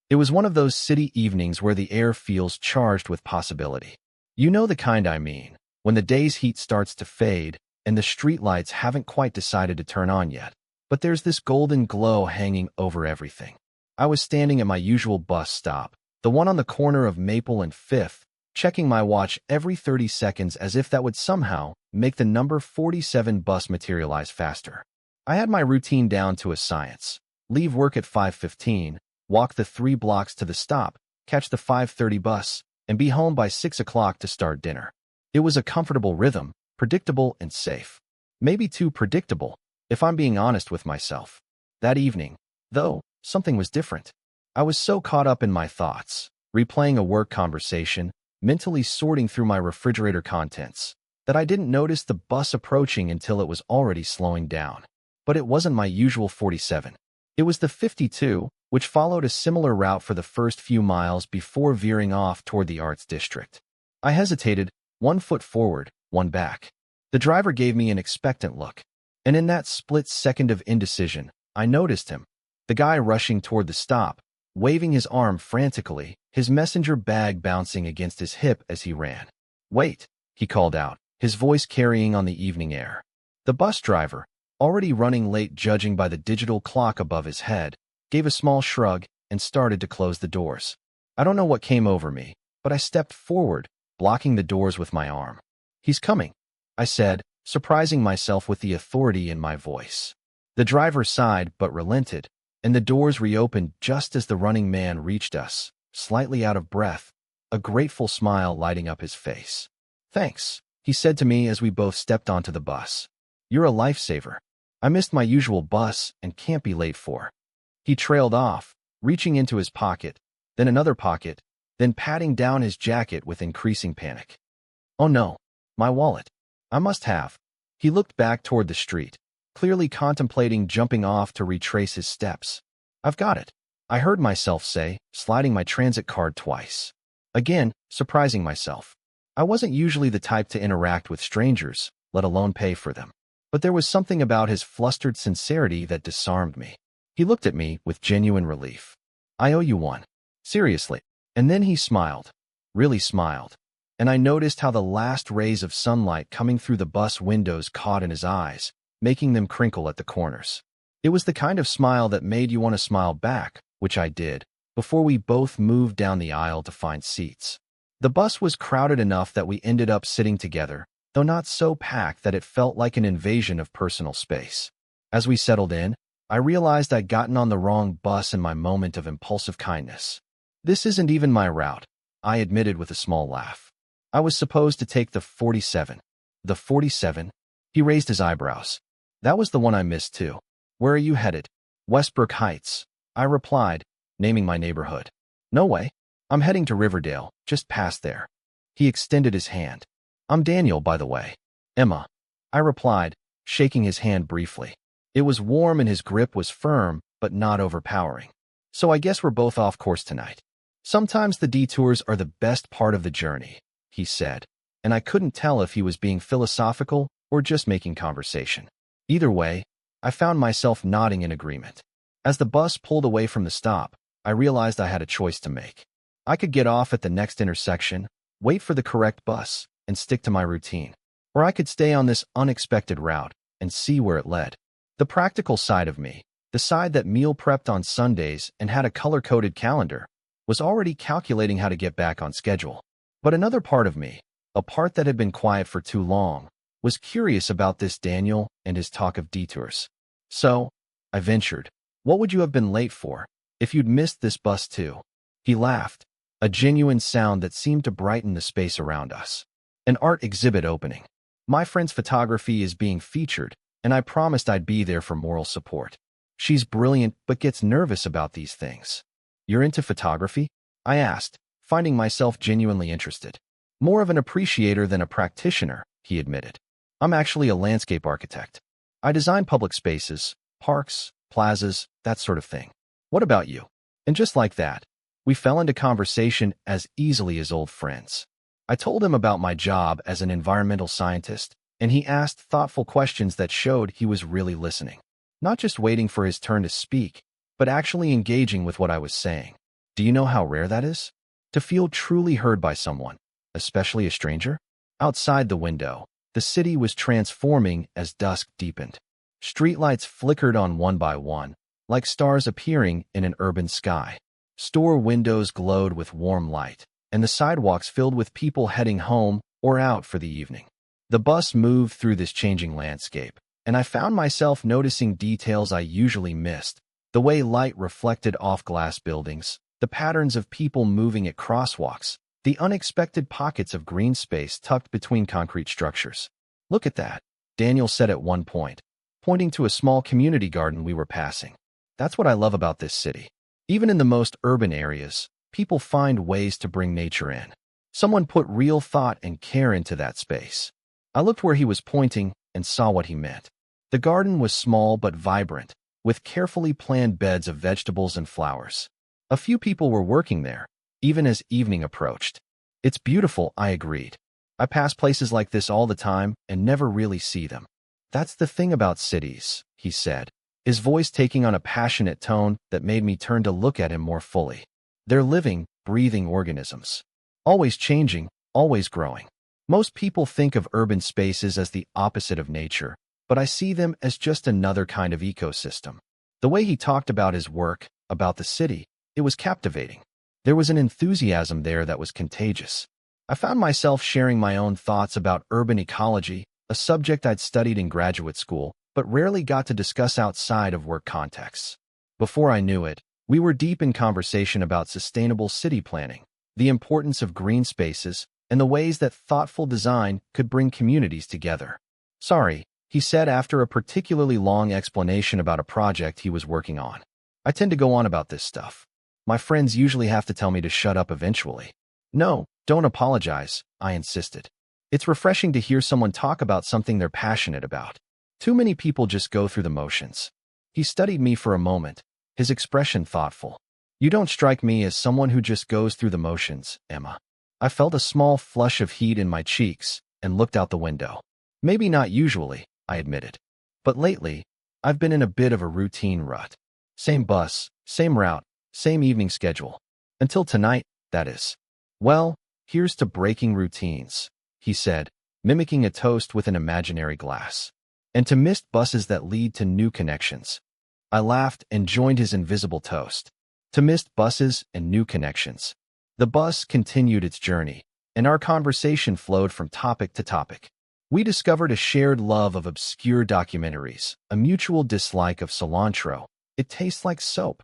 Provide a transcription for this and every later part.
It was one of those city evenings where the air feels charged with possibility. You know the kind I mean, when the day's heat starts to fade and the streetlights haven't quite decided to turn on yet, but there's this golden glow hanging over everything. I was standing at my usual bus stop, the one on the corner of Maple and 5th, checking my watch every 30 seconds as if that would somehow make the number 47 bus materialize faster. I had my routine down to a science. Leave work at 5:15, walk the 3 blocks to the stop, catch the 5:30 bus, and be home by 6 o'clock to start dinner. It was a comfortable rhythm, predictable and safe. Maybe too predictable, if I'm being honest with myself. That evening, though, something was different. I was so caught up in my thoughts, replaying a work conversation, mentally sorting through my refrigerator contents, that I didn't notice the bus approaching until it was already slowing down. But it wasn't my usual 47. It was the 52, which followed a similar route for the first few miles before veering off toward the Arts District. I hesitated, 1 foot forward, 1 back. The driver gave me an expectant look, and in that split second of indecision, I noticed him, the guy rushing toward the stop, waving his arm frantically, his messenger bag bouncing against his hip as he ran. "Wait," he called out, his voice carrying on the evening air. The bus driver, already running late judging by the digital clock above his head, gave a small shrug and started to close the doors. I don't know what came over me, but I stepped forward, blocking the doors with my arm. "He's coming," I said, surprising myself with the authority in my voice. The driver sighed but relented, and the doors reopened just as the running man reached us, slightly out of breath, a grateful smile lighting up his face. "Thanks," he said to me as we both stepped onto the bus. "You're a lifesaver. I missed my usual bus and can't be late for." He trailed off, reaching into his pocket, then another pocket, then patting down his jacket with increasing panic. "Oh no, my wallet. I must have." He looked back toward the street, clearly contemplating jumping off to retrace his steps. "I've got it," I heard myself say, sliding my transit card twice. Again, surprising myself. I wasn't usually the type to interact with strangers, let alone pay for them. But there was something about his flustered sincerity that disarmed me. He looked at me with genuine relief. "I owe you one. Seriously." And then he smiled, really smiled, and I noticed how the last rays of sunlight coming through the bus windows caught in his eyes, making them crinkle at the corners. It was the kind of smile that made you want to smile back, which I did, before we both moved down the aisle to find seats. The bus was crowded enough that we ended up sitting together, though not so packed that it felt like an invasion of personal space. As we settled in, I realized I'd gotten on the wrong bus in my moment of impulsive kindness. "This isn't even my route," I admitted with a small laugh. "I was supposed to take the 47. "The 47? He raised his eyebrows. "That was the one I missed too. Where are you headed?" "Westbrook Heights," I replied, naming my neighborhood. "No way. I'm heading to Riverdale, just past there." He extended his hand. "I'm Daniel, by the way." "Emma," I replied, shaking his hand briefly. It was warm and his grip was firm, but not overpowering. "So I guess we're both off course tonight." "Sometimes the detours are the best part of the journey," he said, and I couldn't tell if he was being philosophical or just making conversation. Either way, I found myself nodding in agreement. As the bus pulled away from the stop, I realized I had a choice to make. I could get off at the next intersection, wait for the correct bus, and stick to my routine. Or I could stay on this unexpected route and see where it led. The practical side of me, the side that meal prepped on Sundays and had a color-coded calendar, was already calculating how to get back on schedule. But another part of me, a part that had been quiet for too long, was curious about this Daniel and his talk of detours. "So," I ventured, "what would you have been late for, if you'd missed this bus too?" He laughed, a genuine sound that seemed to brighten the space around us. "An art exhibit opening. My friend's photography is being featured, and I promised I'd be there for moral support. She's brilliant but gets nervous about these things." "You're into photography?" I asked, finding myself genuinely interested. "More of an appreciator than a practitioner," he admitted. "I'm actually a landscape architect. I design public spaces, parks, plazas, that sort of thing. What about you?" And just like that, we fell into conversation as easily as old friends. I told him about my job as an environmental scientist, and he asked thoughtful questions that showed he was really listening. Not just waiting for his turn to speak, but actually engaging with what I was saying. Do you know how rare that is? To feel truly heard by someone, especially a stranger? Outside the window, the city was transforming as dusk deepened. Streetlights flickered on one by one, like stars appearing in an urban sky. Store windows glowed with warm light, and the sidewalks filled with people heading home or out for the evening. The bus moved through this changing landscape, and I found myself noticing details I usually missed: the way light reflected off glass buildings, the patterns of people moving at crosswalks, the unexpected pockets of green space tucked between concrete structures. "Look at that," Daniel said at one point, pointing to a small community garden we were passing. "That's what I love about this city. Even in the most urban areas, people find ways to bring nature in. Someone put real thought and care into that space." I looked where he was pointing and saw what he meant. The garden was small but vibrant, with carefully planned beds of vegetables and flowers. A few people were working there, even as evening approached. "It's beautiful," I agreed. "I pass places like this all the time and never really see them." "That's the thing about cities," he said, his voice taking on a passionate tone that made me turn to look at him more fully. "They're living, breathing organisms. Always changing, always growing. Most people think of urban spaces as the opposite of nature, but I see them as just another kind of ecosystem." The way he talked about his work, about the city, it was captivating. There was an enthusiasm there that was contagious. I found myself sharing my own thoughts about urban ecology, a subject I'd studied in graduate school, but rarely got to discuss outside of work contexts. Before I knew it, we were deep in conversation about sustainable city planning, the importance of green spaces, and the ways that thoughtful design could bring communities together. "Sorry," he said after a particularly long explanation about a project he was working on. "I tend to go on about this stuff. My friends usually have to tell me to shut up eventually." "No, don't apologize," I insisted. "It's refreshing to hear someone talk about something they're passionate about. Too many people just go through the motions." He studied me for a moment, his expression thoughtful. "You don't strike me as someone who just goes through the motions, Emma." I felt a small flush of heat in my cheeks and looked out the window. "Maybe not usually," I admitted. "But lately, I've been in a bit of a routine rut. Same bus, same route, same evening schedule. Until tonight, that is." "Well, here's to breaking routines," he said, mimicking a toast with an imaginary glass. "And to missed buses that lead to new connections." I laughed and joined his invisible toast. To missed buses and new connections. The bus continued its journey, and our conversation flowed from topic to topic. We discovered a shared love of obscure documentaries, a mutual dislike of cilantro. "It tastes like soap."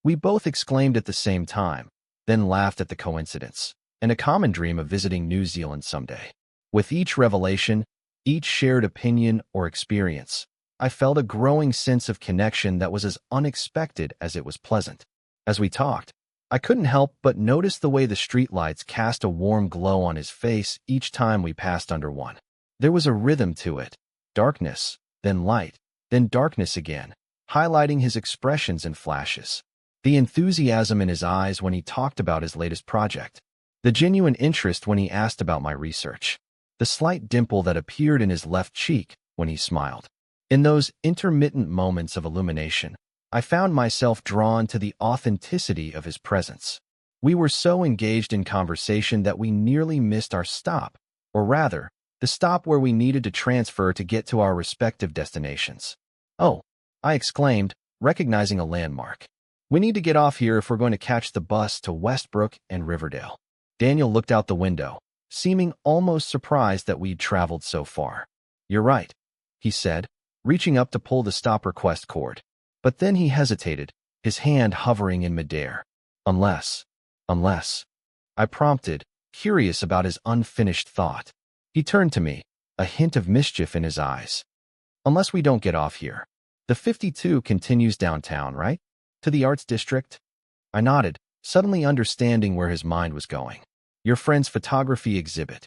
We both exclaimed at the same time, then laughed at the coincidence, and a common dream of visiting New Zealand someday. With each revelation, each shared opinion or experience, I felt a growing sense of connection that was as unexpected as it was pleasant. As we talked, I couldn't help but notice the way the streetlights cast a warm glow on his face each time we passed under one. There was a rhythm to it: darkness, then light, then darkness again, highlighting his expressions in flashes. The enthusiasm in his eyes when he talked about his latest project. The genuine interest when he asked about my research. The slight dimple that appeared in his left cheek when he smiled. In those intermittent moments of illumination, I found myself drawn to the authenticity of his presence. We were so engaged in conversation that we nearly missed our stop, or rather, the stop where we needed to transfer to get to our respective destinations. "Oh," I exclaimed, recognizing a landmark. "We need to get off here if we're going to catch the bus to Westbrook and Riverdale." Daniel looked out the window, seeming almost surprised that we'd traveled so far. "You're right," he said, reaching up to pull the stop request cord. But then he hesitated, his hand hovering in midair. Unless, I prompted, curious about his unfinished thought. He turned to me, a hint of mischief in his eyes. "Unless we don't get off here. The 52 continues downtown, right? To the Arts District?" I nodded, suddenly understanding where his mind was going. "Your friend's photography exhibit."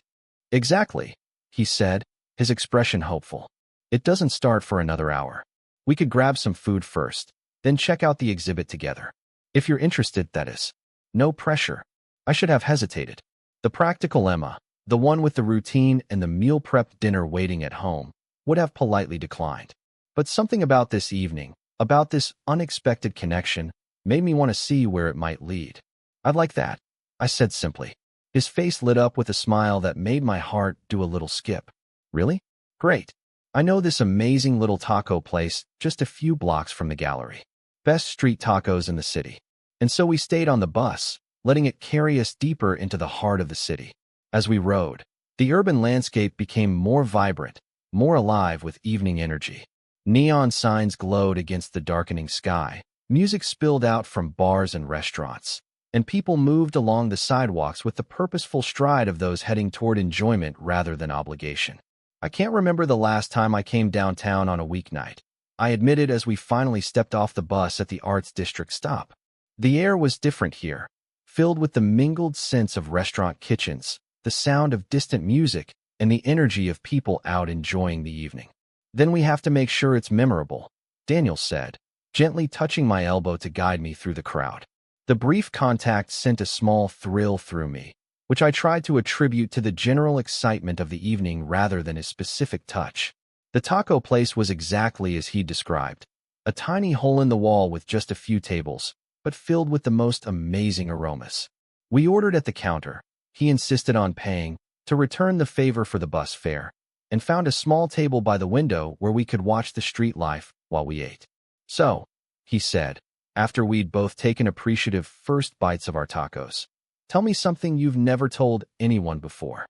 "Exactly," he said, his expression hopeful. "It doesn't start for another hour. We could grab some food first, then check out the exhibit together. If you're interested, that is. No pressure." I should have hesitated. The practical Emma, the one with the routine and the meal-prepped dinner waiting at home, would have politely declined. But something about this evening, about this unexpected connection, made me want to see where it might lead. "I'd like that," I said simply. His face lit up with a smile that made my heart do a little skip. "Really? Great. I know this amazing little taco place just a few blocks from the gallery. Best street tacos in the city." And so we stayed on the bus, letting it carry us deeper into the heart of the city. As we rode, the urban landscape became more vibrant, more alive with evening energy. Neon signs glowed against the darkening sky, music spilled out from bars and restaurants, and people moved along the sidewalks with the purposeful stride of those heading toward enjoyment rather than obligation. "I can't remember the last time I came downtown on a weeknight," I admitted as we finally stepped off the bus at the Arts District stop. The air was different here, filled with the mingled scents of restaurant kitchens, the sound of distant music, and the energy of people out enjoying the evening. "Then we have to make sure it's memorable," Daniel said, gently touching my elbow to guide me through the crowd. The brief contact sent a small thrill through me, which I tried to attribute to the general excitement of the evening rather than a specific touch. The taco place was exactly as he described, a tiny hole in the wall with just a few tables, but filled with the most amazing aromas. We ordered at the counter. He insisted on paying, to return the favor for the bus fare, and found a small table by the window where we could watch the street life while we ate. "So," he said, after we'd both taken appreciative first bites of our tacos, "tell me something you've never told anyone before."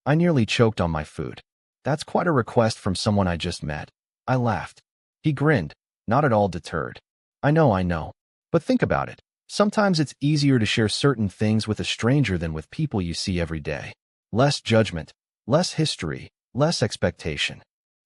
I nearly choked on my food. "That's quite a request from someone I just met." I laughed. He grinned, not at all deterred. I know. But think about it. Sometimes it's easier to share certain things with a stranger than with people you see every day. Less judgment, less history, less expectation."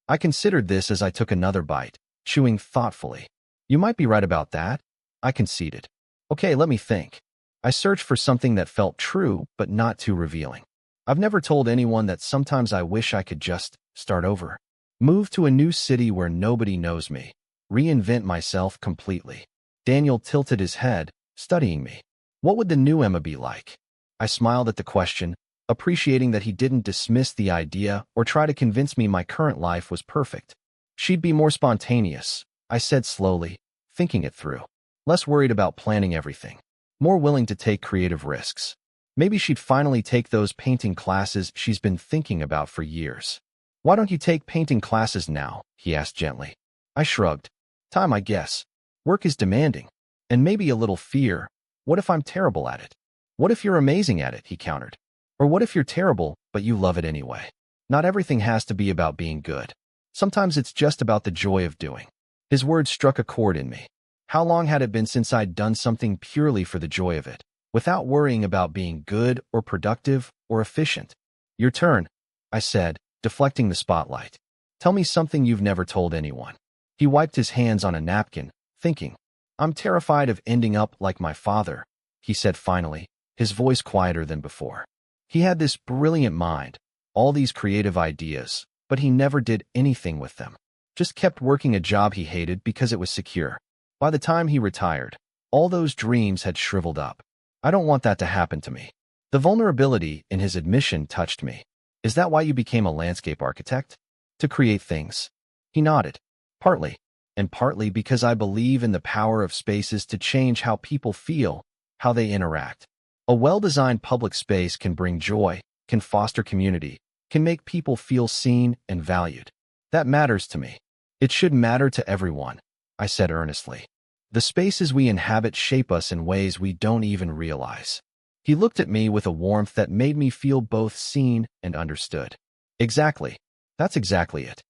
I considered this as I took another bite, chewing thoughtfully. "You might be right about that," I conceded. "Okay, let me think." I searched for something that felt true, but not too revealing. I've never told anyone that sometimes I wish I could just start over. Move to a new city where nobody knows me. Reinvent myself completely. Daniel tilted his head, studying me. What would the new Emma be like? I smiled at the question, appreciating that he didn't dismiss the idea or try to convince me my current life was perfect. "She'd be more spontaneous," I said slowly, thinking it through. "Less worried about planning everything. More willing to take creative risks. Maybe she'd finally take those painting classes she's been thinking about for years." "Why don't you take painting classes now?" he asked gently. I shrugged. "Time, I guess. Work is demanding. And maybe a little fear. What if I'm terrible at it?" "What if you're amazing at it?" he countered. "Or what if you're terrible, but you love it anyway? Not everything has to be about being good. Sometimes it's just about the joy of doing." His words struck a chord in me. How long had it been since I'd done something purely for the joy of it, without worrying about being good or productive or efficient? "Your turn," I said, deflecting the spotlight. "Tell me something you've never told anyone." He wiped his hands on a napkin, thinking. "I'm terrified of ending up like my father," he said finally, his voice quieter than before. He had this brilliant mind, all these creative ideas, but he never did anything with them. Just kept working a job he hated because it was secure. By the time he retired, all those dreams had shriveled up. I don't want that to happen to me. The vulnerability in his admission touched me. "Is that why you became a landscape architect? To create things?" He nodded. "Partly, and partly because I believe in the power of spaces to change how people feel, how they interact. A well-designed public space can bring joy, can foster community, can make people feel seen and valued. That matters to me. It should matter to everyone," I said earnestly. "The spaces we inhabit shape us in ways we don't even realize." He looked at me with a warmth that made me feel both seen and understood. "Exactly. That's exactly it."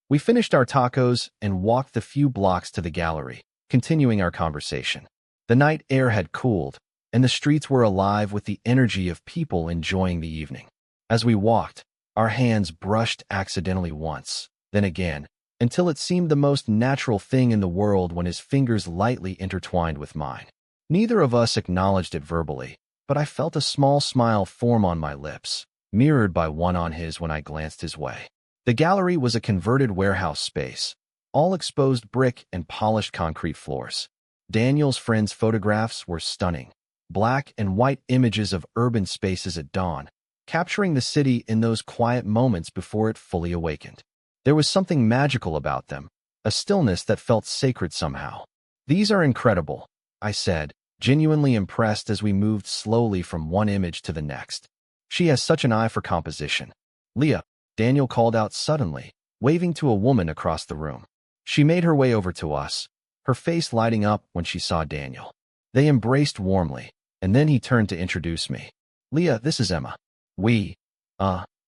We finished our tacos and walked the few blocks to the gallery, continuing our conversation. The night air had cooled, and the streets were alive with the energy of people enjoying the evening. As we walked, our hands brushed accidentally once, then again, until it seemed the most natural thing in the world when his fingers lightly intertwined with mine. Neither of us acknowledged it verbally, but I felt a small smile form on my lips, mirrored by one on his when I glanced his way. The gallery was a converted warehouse space, all exposed brick and polished concrete floors. Daniel's friends' photographs were stunning, black and white images of urban spaces at dawn, capturing the city in those quiet moments before it fully awakened. There was something magical about them, a stillness that felt sacred somehow. "These are incredible," I said, genuinely impressed as we moved slowly from one image to the next. She has such an eye for composition. Leah, Daniel called out suddenly, waving to a woman across the room. She made her way over to us, her face lighting up when she saw Daniel. They embraced warmly, and then he turned to introduce me. Leah, this is Emma. We,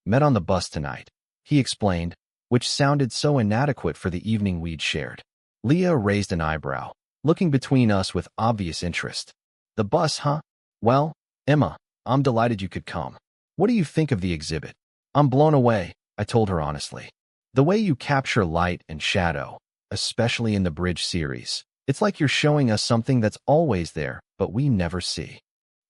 met on the bus tonight, he explained, which sounded so inadequate for the evening we'd shared. Leah raised an eyebrow, looking between us with obvious interest. The bus, huh? Well, Emma, I'm delighted you could come. What do you think of the exhibit? I'm blown away, I told her honestly. The way you capture light and shadow, especially in the Bridge series, it's like you're showing us something that's always there, but we never see.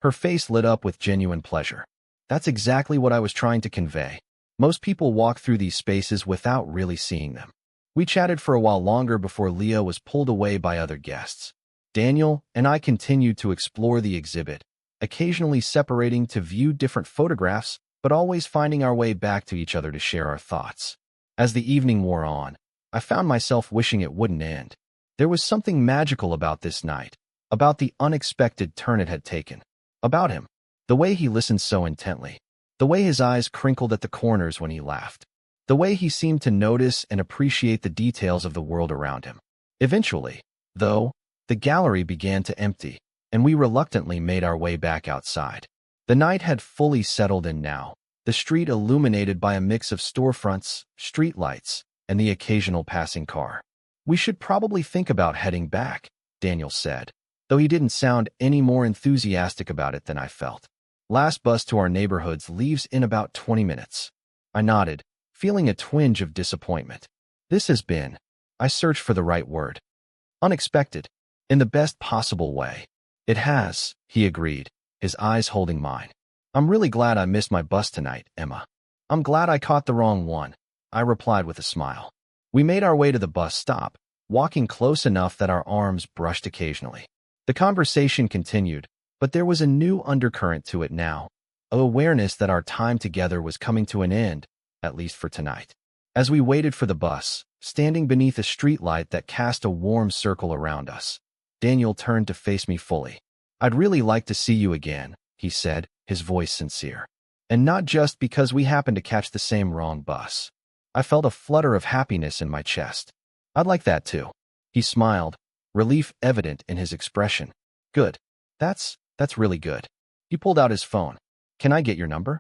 Her face lit up with genuine pleasure. That's exactly what I was trying to convey. Most people walk through these spaces without really seeing them. We chatted for a while longer before Leah was pulled away by other guests. Daniel and I continued to explore the exhibit, occasionally separating to view different photographs, but always finding our way back to each other to share our thoughts. As the evening wore on, I found myself wishing it wouldn't end. There was something magical about this night, about the unexpected turn it had taken, about him, the way he listened so intently, the way his eyes crinkled at the corners when he laughed, the way he seemed to notice and appreciate the details of the world around him. Eventually, though, the gallery began to empty, and we reluctantly made our way back outside. The night had fully settled in now, the street illuminated by a mix of storefronts, streetlights, and the occasional passing car. We should probably think about heading back, Daniel said, though he didn't sound any more enthusiastic about it than I felt. Last bus to our neighborhoods leaves in about 20 minutes. I nodded, feeling a twinge of disappointment. This has been, I searched for the right word, unexpected, in the best possible way. It has, he agreed, his eyes holding mine. I'm really glad I missed my bus tonight, Emma. I'm glad I caught the wrong one, I replied with a smile. We made our way to the bus stop, walking close enough that our arms brushed occasionally. The conversation continued, but there was a new undercurrent to it now, an awareness that our time together was coming to an end, at least for tonight. As we waited for the bus, standing beneath a streetlight that cast a warm circle around us, Daniel turned to face me fully. I'd really like to see you again, he said, his voice sincere. And not just because we happened to catch the same wrong bus. I felt a flutter of happiness in my chest. I'd like that too. He smiled, relief evident in his expression. Good. That's really good. He pulled out his phone. Can I get your number?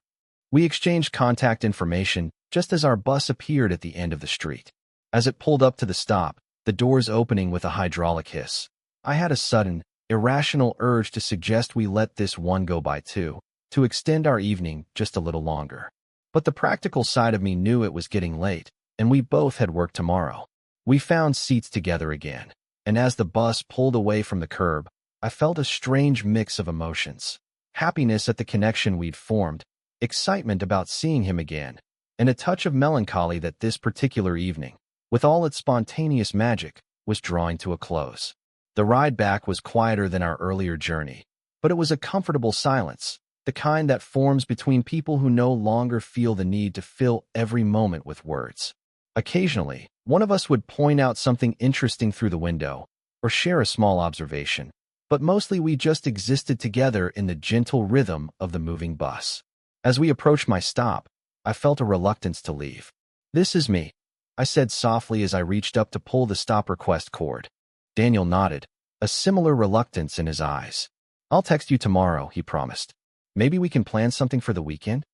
We exchanged contact information just as our bus appeared at the end of the street. As it pulled up to the stop, the doors opening with a hydraulic hiss, I had a sudden, irrational urge to suggest we let this one go by too, to extend our evening just a little longer. But the practical side of me knew it was getting late, and we both had work tomorrow. We found seats together again, and as the bus pulled away from the curb, I felt a strange mix of emotions. Happiness at the connection we'd formed, excitement about seeing him again, and a touch of melancholy that this particular evening, with all its spontaneous magic, was drawing to a close. The ride back was quieter than our earlier journey, but it was a comfortable silence, the kind that forms between people who no longer feel the need to fill every moment with words. Occasionally, one of us would point out something interesting through the window, or share a small observation, but mostly we just existed together in the gentle rhythm of the moving bus. As we approached my stop, I felt a reluctance to leave. This is me, I said softly as I reached up to pull the stop request cord. Daniel nodded, a similar reluctance in his eyes. I'll text you tomorrow, he promised. Maybe we can plan something for the weekend?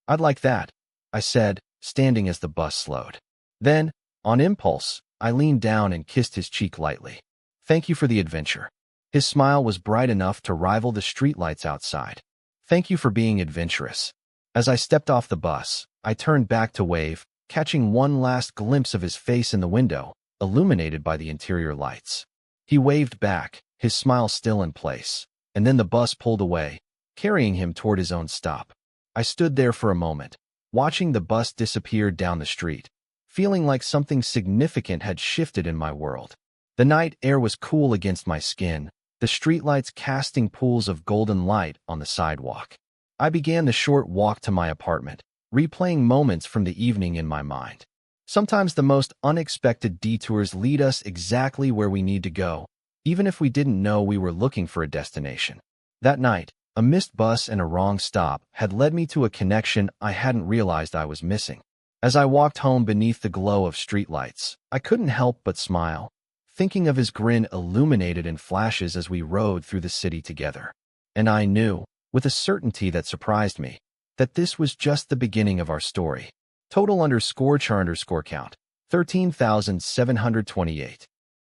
I'd like that, I said, standing as the bus slowed. Then, on impulse, I leaned down and kissed his cheek lightly. Thank you for the adventure. His smile was bright enough to rival the streetlights outside. Thank you for being adventurous. As I stepped off the bus, I turned back to wave, catching one last glimpse of his face in the window, illuminated by the interior lights. He waved back, his smile still in place, and then the bus pulled away, carrying him toward his own stop. I stood there for a moment, watching the bus disappear down the street, feeling like something significant had shifted in my world. The night air was cool against my skin, the streetlights casting pools of golden light on the sidewalk. I began the short walk to my apartment, replaying moments from the evening in my mind. Sometimes the most unexpected detours lead us exactly where we need to go, even if we didn't know we were looking for a destination. That night, a missed bus and a wrong stop had led me to a connection I hadn't realized I was missing. As I walked home beneath the glow of streetlights, I couldn't help but smile, thinking of his grin illuminated in flashes as we rode through the city together. And I knew, with a certainty that surprised me, that this was just the beginning of our story. Total _char_count, 13,728.